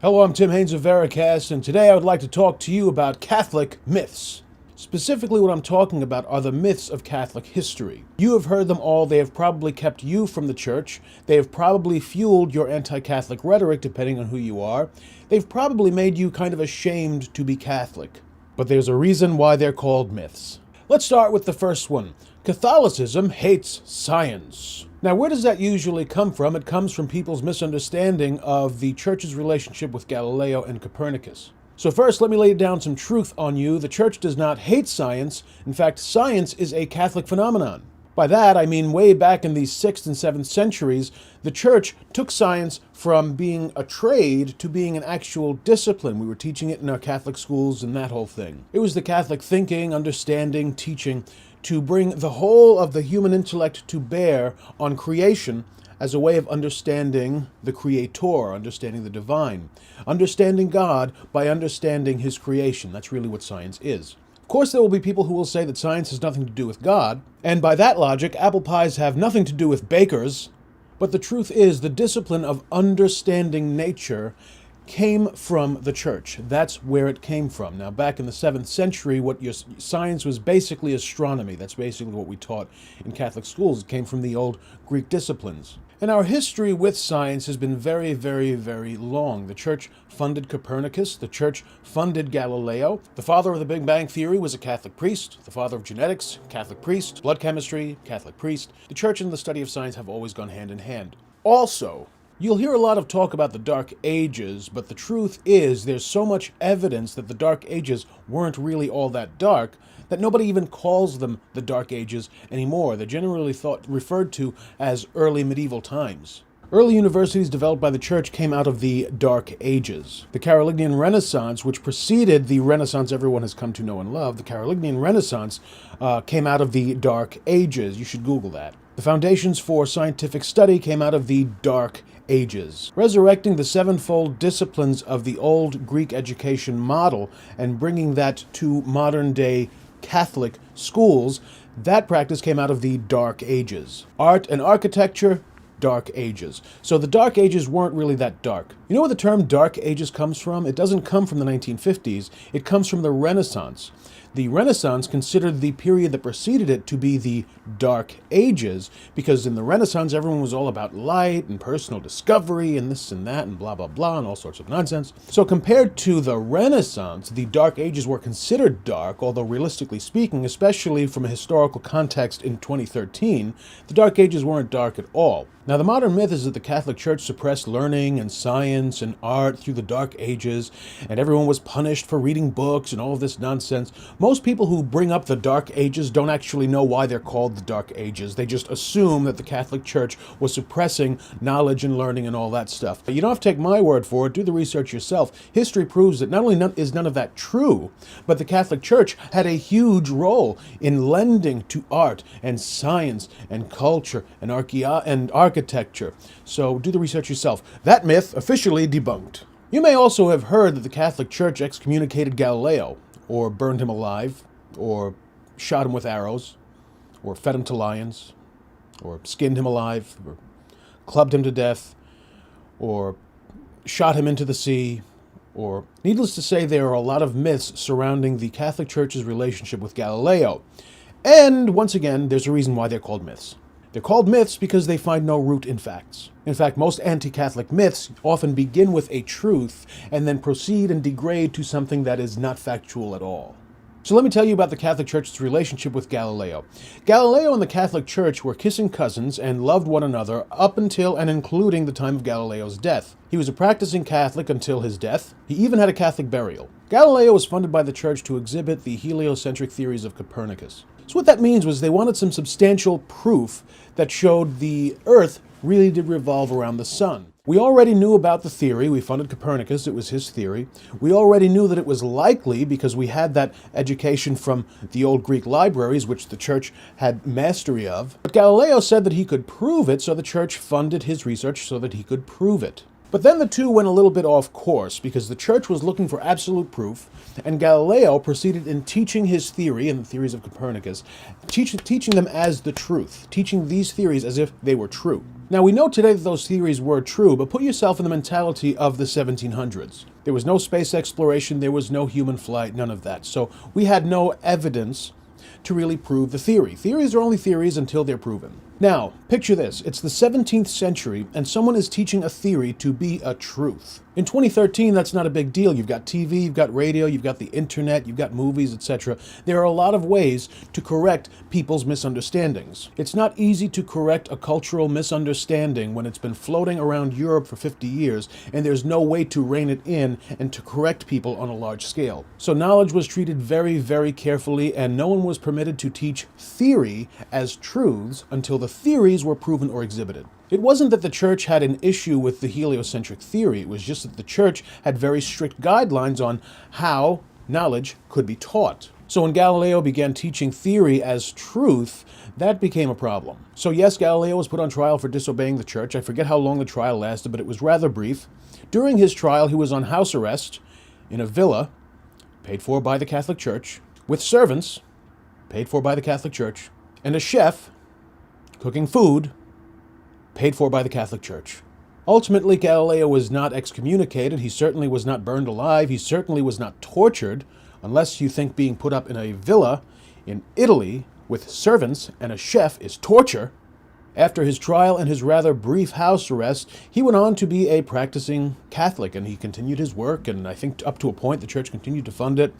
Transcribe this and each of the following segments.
Hello, I'm Tim Haynes of Veracast, and today I would like to talk to you about Catholic myths. Specifically, what I'm talking about are the myths of Catholic history. You have heard them all. They have probably kept you from the church. They have probably fueled your anti-Catholic rhetoric, depending on who you are. They've probably made you kind of ashamed to be Catholic. But there's a reason why they're called myths. Let's start with the first one. Catholicism hates science. Now, where does that usually come from? It comes from people's misunderstanding of the Church's relationship with Galileo and Copernicus. So first, let me lay down some truth on you. The Church does not hate science. In fact, science is a Catholic phenomenon. By that, I mean way back in the 6th and 7th centuries, the Church took science from being a trade to being an actual discipline. We were teaching it in our Catholic schools and that whole thing. It was the Catholic thinking, understanding, teaching to bring the whole of the human intellect to bear on creation as a way of understanding the Creator, understanding the divine, understanding God by understanding His creation. That's really what science is. Of course, there will be people who will say that science has nothing to do with God, and by that logic, apple pies have nothing to do with bakers. But the truth is, the discipline of understanding nature came from the Church. That's where it came from. Now, back in the 7th century, science was basically astronomy. That's basically what we taught in Catholic schools. It came from the old Greek disciplines. And our history with science has been very, very, very long. The Church funded Copernicus. The Church funded Galileo. The father of the Big Bang Theory was a Catholic priest. The father of genetics, Catholic priest. Blood chemistry, Catholic priest. The Church and the study of science have always gone hand in hand. Also, you'll hear a lot of talk about the Dark Ages, but the truth is there's so much evidence that the Dark Ages weren't really all that dark that nobody even calls them the Dark Ages anymore. They're generally referred to as early medieval times. Early universities developed by the Church came out of the Dark Ages. The Carolingian Renaissance, which preceded the Renaissance everyone has come to know and love, the Carolingian Renaissance came out of the Dark Ages. You should Google that. The foundations for scientific study came out of the Dark Ages. Resurrecting the sevenfold disciplines of the old Greek education model and bringing that to modern-day Catholic schools, that practice came out of the Dark Ages. Art and architecture, Dark Ages. So the Dark Ages weren't really that dark. You know where the term Dark Ages comes from? It doesn't come from the 1950s. It comes from the Renaissance. The Renaissance considered the period that preceded it to be the Dark Ages, because in the Renaissance everyone was all about light and personal discovery and this and that and blah blah blah and all sorts of nonsense. So compared to the Renaissance, the Dark Ages were considered dark, although realistically speaking, especially from a historical context in 2013, the Dark Ages weren't dark at all. Now, the modern myth is that the Catholic Church suppressed learning and science and art through the Dark Ages, and everyone was punished for reading books and all of this nonsense. Most people who bring up the Dark Ages don't actually know why they're called the Dark Ages. They just assume that the Catholic Church was suppressing knowledge and learning and all that stuff. But you don't have to take my word for it. Do the research yourself. History proves that not only is none of that true, but the Catholic Church had a huge role in lending to art and science and culture and architecture. So do the research yourself. That myth officially debunked. You may also have heard that the Catholic Church excommunicated Galileo, or burned him alive, or shot him with arrows, or fed him to lions, or skinned him alive, or clubbed him to death, or shot him into the sea, or needless to say, there are a lot of myths surrounding the Catholic Church's relationship with Galileo. And once again, there's a reason why they're called myths. They're called myths because they find no root in facts. In fact, most anti-Catholic myths often begin with a truth and then proceed and degrade to something that is not factual at all. So let me tell you about the Catholic Church's relationship with Galileo. Galileo and the Catholic Church were kissing cousins and loved one another up until and including the time of Galileo's death. He was a practicing Catholic until his death. He even had a Catholic burial. Galileo was funded by the Church to exhibit the heliocentric theories of Copernicus. So what that means was they wanted some substantial proof that showed the Earth really did revolve around the sun. We already knew about the theory. We funded Copernicus. It was his theory. We already knew that it was likely because we had that education from the old Greek libraries, which the Church had mastery of. But Galileo said that he could prove it, so the Church funded his research so that he could prove it. But then the two went a little bit off course because the Church was looking for absolute proof, and Galileo proceeded in teaching his theory and the theories of Copernicus, teaching them as the truth, teaching these theories as if they were true. Now, we know today that those theories were true, but put yourself in the mentality of the 1700s. There was no space exploration, there was no human flight, none of that. So we had no evidence to really prove the theory. Theories are only theories until they're proven. Now, picture this. It's the 17th century, and someone is teaching a theory to be a truth. In 2013, that's not a big deal. You've got TV, you've got radio, you've got the internet, you've got movies, etc. There are a lot of ways to correct people's misunderstandings. It's not easy to correct a cultural misunderstanding when it's been floating around Europe for 50 years, and there's no way to rein it in and to correct people on a large scale. So knowledge was treated very, very carefully, and no one was permitted to teach theory as truths until the theories were proven or exhibited. It wasn't that the church had an issue with the heliocentric theory, it was just that the church had very strict guidelines on how knowledge could be taught. So when Galileo began teaching theory as truth, that became a problem. So yes, Galileo was put on trial for disobeying the church. I forget how long the trial lasted, but it was rather brief. During his trial, he was on house arrest in a villa, paid for by the Catholic Church, with servants, paid for by the Catholic Church, and a chef cooking food, paid for by the Catholic Church. Ultimately, Galileo was not excommunicated. He certainly was not burned alive. He certainly was not tortured, unless you think being put up in a villa in Italy with servants and a chef is torture. After his trial and his rather brief house arrest, he went on to be a practicing Catholic, and he continued his work, and I think up to a point the church continued to fund it.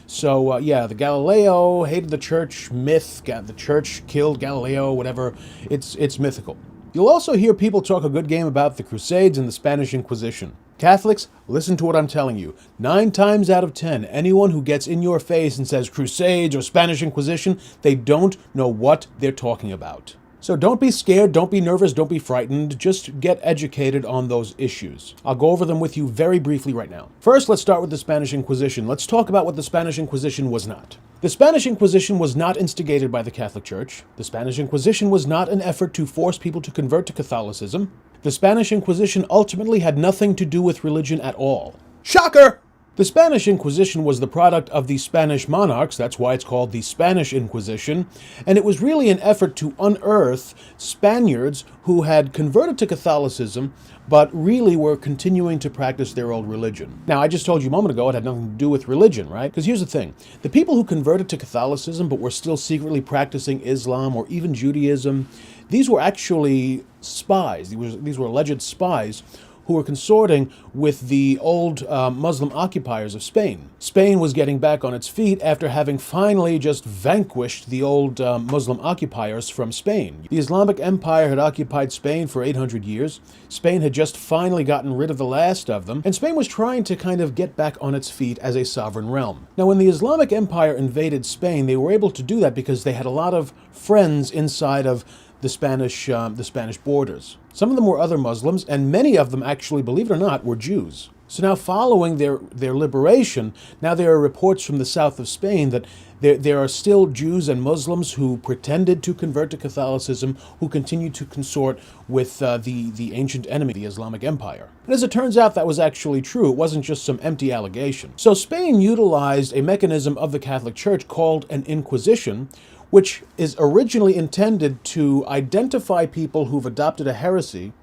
So, the Galileo hated the church myth, the church killed Galileo, whatever, it's mythical. You'll also hear people talk a good game about the Crusades and the Spanish Inquisition. Catholics, listen to what I'm telling you. 9 times out of 10, anyone who gets in your face and says Crusades or Spanish Inquisition, they don't know what they're talking about. So don't be scared, don't be nervous, don't be frightened. Just get educated on those issues. I'll go over them with you very briefly right now. First, let's start with the Spanish Inquisition. Let's talk about what the Spanish Inquisition was not. The Spanish Inquisition was not instigated by the Catholic Church. The Spanish Inquisition was not an effort to force people to convert to Catholicism. The Spanish Inquisition ultimately had nothing to do with religion at all. Shocker! The Spanish Inquisition was the product of the Spanish monarchs, that's why it's called the Spanish Inquisition, and it was really an effort to unearth Spaniards who had converted to Catholicism, but really were continuing to practice their old religion. Now, I just told you a moment ago it had nothing to do with religion, right? Because here's the thing. The people who converted to Catholicism but were still secretly practicing Islam or even Judaism, these were actually spies. These were alleged spies who were consorting with the old Muslim occupiers of Spain. Spain was getting back on its feet after having finally just vanquished the old Muslim occupiers from Spain. The Islamic Empire had occupied Spain for 800 years. Spain had just finally gotten rid of the last of them, and Spain was trying to kind of get back on its feet as a sovereign realm. Now, when the Islamic Empire invaded Spain, they were able to do that because they had a lot of friends inside of the Spanish borders. Some of them were other Muslims, and many of them actually, believe it or not, were Jews. So now following their liberation, now there are reports from the south of Spain that there are still Jews and Muslims who pretended to convert to Catholicism, who continue to consort with the ancient enemy, the Islamic Empire. And as it turns out, that was actually true. It wasn't just some empty allegation. So Spain utilized a mechanism of the Catholic Church called an Inquisition, which is originally intended to identify people who've adopted a heresy,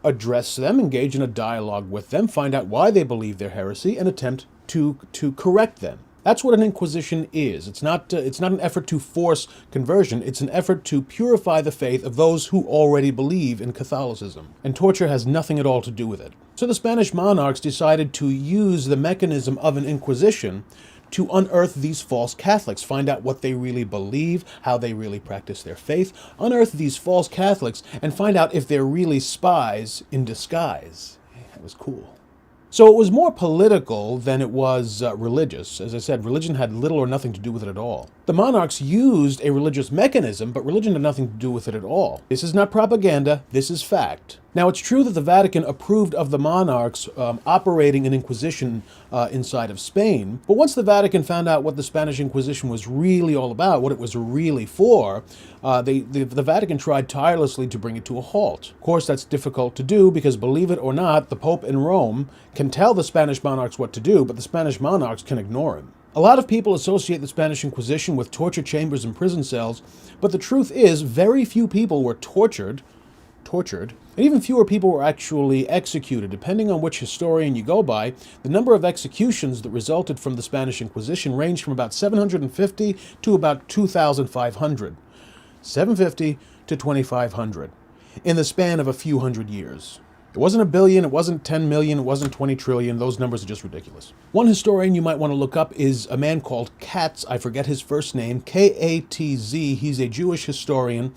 address them, engage in a dialogue with them, find out why they believe their heresy, and attempt to correct them. That's what an inquisition is. It's not an effort to force conversion. It's an effort to purify the faith of those who already believe in Catholicism. And torture has nothing at all to do with it. So the Spanish monarchs decided to use the mechanism of an inquisition to unearth these false Catholics, find out what they really believe, how they really practice their faith, unearth these false Catholics, and find out if they're really spies in disguise. That was cool. So it was more political than it was religious. As I said, religion had little or nothing to do with it at all. The monarchs used a religious mechanism, but religion had nothing to do with it at all. This is not propaganda, this is fact. Now, it's true that the Vatican approved of the monarchs operating an inquisition inside of Spain, but once the Vatican found out what the Spanish Inquisition was really all about, what it was really for, the Vatican tried tirelessly to bring it to a halt. Of course, that's difficult to do because, believe it or not, the Pope in Rome can tell the Spanish monarchs what to do, but the Spanish monarchs can ignore him. A lot of people associate the Spanish Inquisition with torture chambers and prison cells, but the truth is very few people were tortured tortured, and even fewer people were actually executed. Depending on which historian you go by, the number of executions that resulted from the Spanish Inquisition ranged from about 750 to about 2,500. 750 to 2,500 in the span of a few hundred years. It wasn't a billion, it wasn't 10 million, it wasn't 20 trillion. Those numbers are just ridiculous. One historian you might want to look up is a man called Katz. I forget his first name, K-A-T-Z. He's a Jewish historian,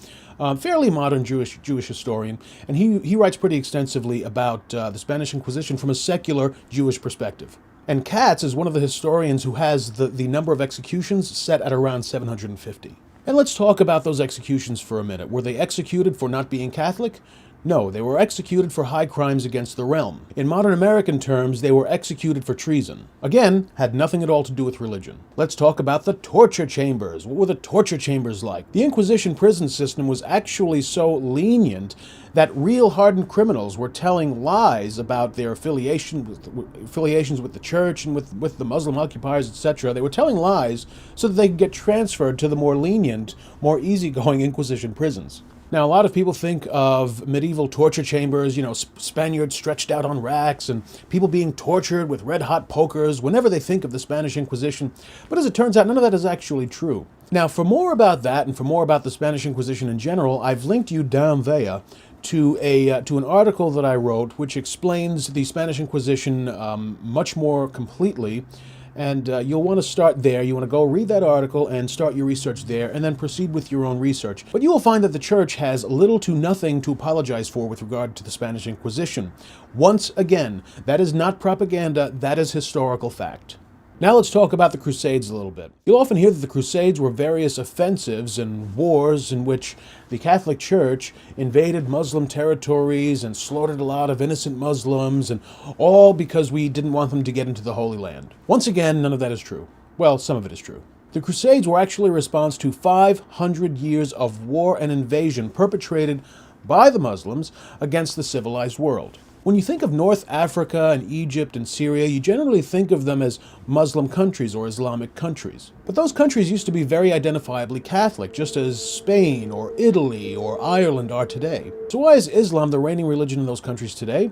fairly modern Jewish historian, and he writes pretty extensively about the Spanish Inquisition from a secular Jewish perspective. And Katz is one of the historians who has the number of executions set at around 750. And let's talk about those executions for a minute. Were they executed for not being Catholic? No, they were executed for high crimes against the realm. In modern American terms, they were executed for treason. Again, had nothing at all to do with religion. Let's talk about the torture chambers. What were the torture chambers like? The Inquisition prison system was actually so lenient that real hardened criminals were telling lies about their affiliations with the church and with the Muslim occupiers, etc. They were telling lies so that they could get transferred to the more lenient, more easygoing Inquisition prisons. Now, a lot of people think of medieval torture chambers, Spaniards stretched out on racks and people being tortured with red-hot pokers whenever they think of the Spanish Inquisition. But as it turns out, none of that is actually true. Now, for more about that and for more about the Spanish Inquisition in general, I've linked you down there to an article that I wrote which explains the Spanish Inquisition much more completely. And you'll want to start there. You want to go read that article and start your research there, and then proceed with your own research. But you will find that the church has little to nothing to apologize for with regard to the Spanish Inquisition. Once again, that is not propaganda, that is historical fact. Now let's talk about the Crusades a little bit. You'll often hear that the Crusades were various offensives and wars in which the Catholic Church invaded Muslim territories and slaughtered a lot of innocent Muslims, and all because we didn't want them to get into the Holy Land. Once again, none of that is true. Well, some of it is true. The Crusades were actually a response to 500 years of war and invasion perpetrated by the Muslims against the civilized world. When you think of North Africa and Egypt and Syria, you generally think of them as Muslim countries or Islamic countries. But those countries used to be very identifiably Catholic, just as Spain or Italy or Ireland are today. So why is Islam the reigning religion in those countries today?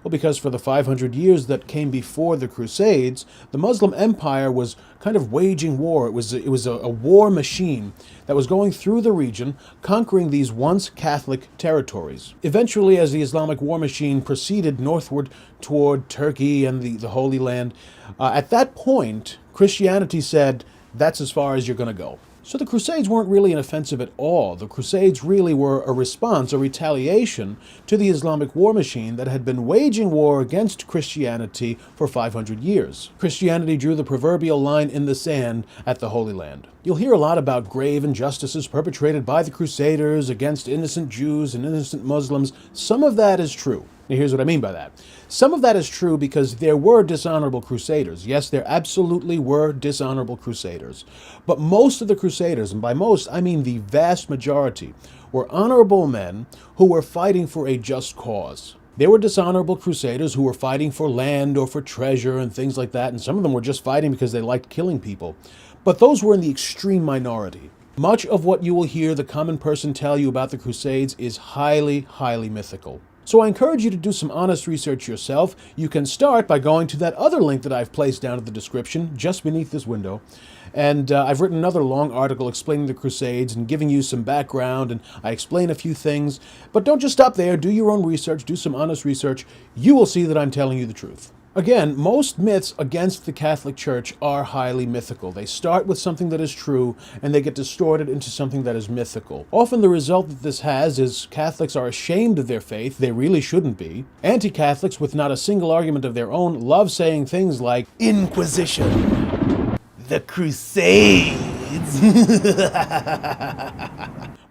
Well, because for the 500 years that came before the Crusades, the Muslim Empire was kind of waging war. It was a war machine that was going through the region, conquering these once Catholic territories. Eventually, as the Islamic war machine proceeded northward toward Turkey and the Holy Land, at that point, Christianity said, that's as far as you're going to go. So the Crusades weren't really an offensive at all. The Crusades really were a response, a retaliation to the Islamic war machine that had been waging war against Christianity for 500 years. Christianity drew the proverbial line in the sand at the Holy Land. You'll hear a lot about grave injustices perpetrated by the Crusaders against innocent Jews and innocent Muslims. Some of that is true. Now, here's what I mean by that. Some of that is true because there were dishonorable crusaders. Yes, there absolutely were dishonorable crusaders. But most of the crusaders, and by most I mean the vast majority, were honorable men who were fighting for a just cause. There were dishonorable crusaders who were fighting for land or for treasure and things like that, and some of them were just fighting because they liked killing people. But those were in the extreme minority. Much of what you will hear the common person tell you about the Crusades is highly, highly mythical. So I encourage you to do some honest research yourself. You can start by going to that other link that I've placed down in the description, just beneath this window. And I've written another long article explaining the Crusades and giving you some background, and I explain a few things. But don't just stop there. Do your own research. Do some honest research. You will see that I'm telling you the truth. Again, most myths against the Catholic Church are highly mythical. They start with something that is true, and they get distorted into something that is mythical. Often the result that this has is Catholics are ashamed of their faith. They really shouldn't be. Anti-Catholics with not a single argument of their own love saying things like, Inquisition, the Crusades.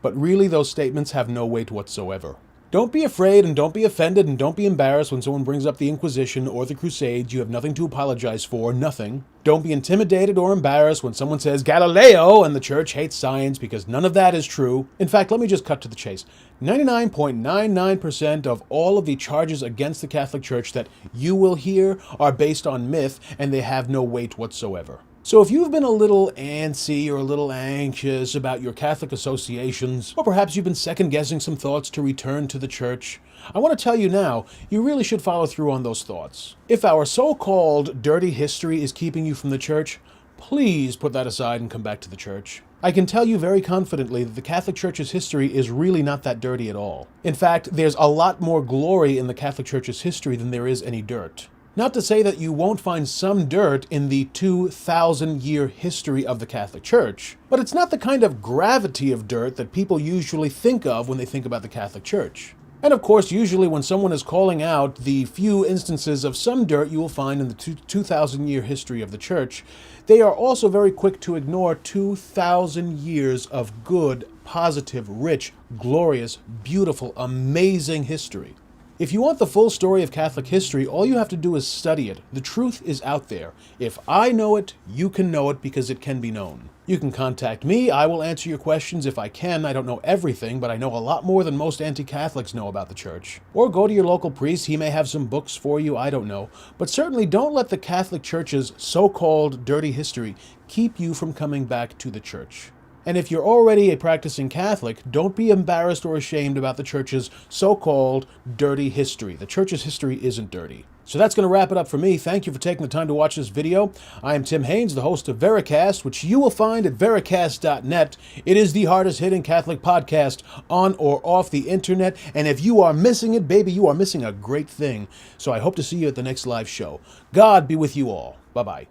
But really, those statements have no weight whatsoever. Don't be afraid and don't be offended and don't be embarrassed when someone brings up the Inquisition or the Crusades. You have nothing to apologize for, nothing. Don't be intimidated or embarrassed when someone says Galileo and the church hates science, because none of that is true. In fact, let me just cut to the chase. 99.99% of all of the charges against the Catholic Church that you will hear are based on myth, and they have no weight whatsoever. So if you've been a little antsy or a little anxious about your Catholic associations, or perhaps you've been second-guessing some thoughts to return to the church, I want to tell you now, you really should follow through on those thoughts. If our so-called dirty history is keeping you from the church, please put that aside and come back to the church. I can tell you very confidently that the Catholic Church's history is really not that dirty at all. In fact, there's a lot more glory in the Catholic Church's history than there is any dirt. Not to say that you won't find some dirt in the 2,000-year history of the Catholic Church, but it's not the kind of gravity of dirt that people usually think of when they think about the Catholic Church. And of course, usually when someone is calling out the few instances of some dirt you will find in the 2,000-year history of the Church, they are also very quick to ignore 2,000 years of good, positive, rich, glorious, beautiful, amazing history. If you want the full story of Catholic history, all you have to do is study it. The truth is out there. If I know it, you can know it because it can be known. You can contact me. I will answer your questions if I can. I don't know everything, but I know a lot more than most anti-Catholics know about the church. Or go to your local priest. He may have some books for you. I don't know. But certainly don't let the Catholic Church's so-called dirty history keep you from coming back to the church. And if you're already a practicing Catholic, don't be embarrassed or ashamed about the Church's so-called dirty history. The Church's history isn't dirty. So that's going to wrap it up for me. Thank you for taking the time to watch this video. I am Tim Haines, the host of Vericast, which you will find at vericast.net. It is the hardest-hitting Catholic podcast on or off the internet. And if you are missing it, baby, you are missing a great thing. So I hope to see you at the next live show. God be with you all. Bye-bye.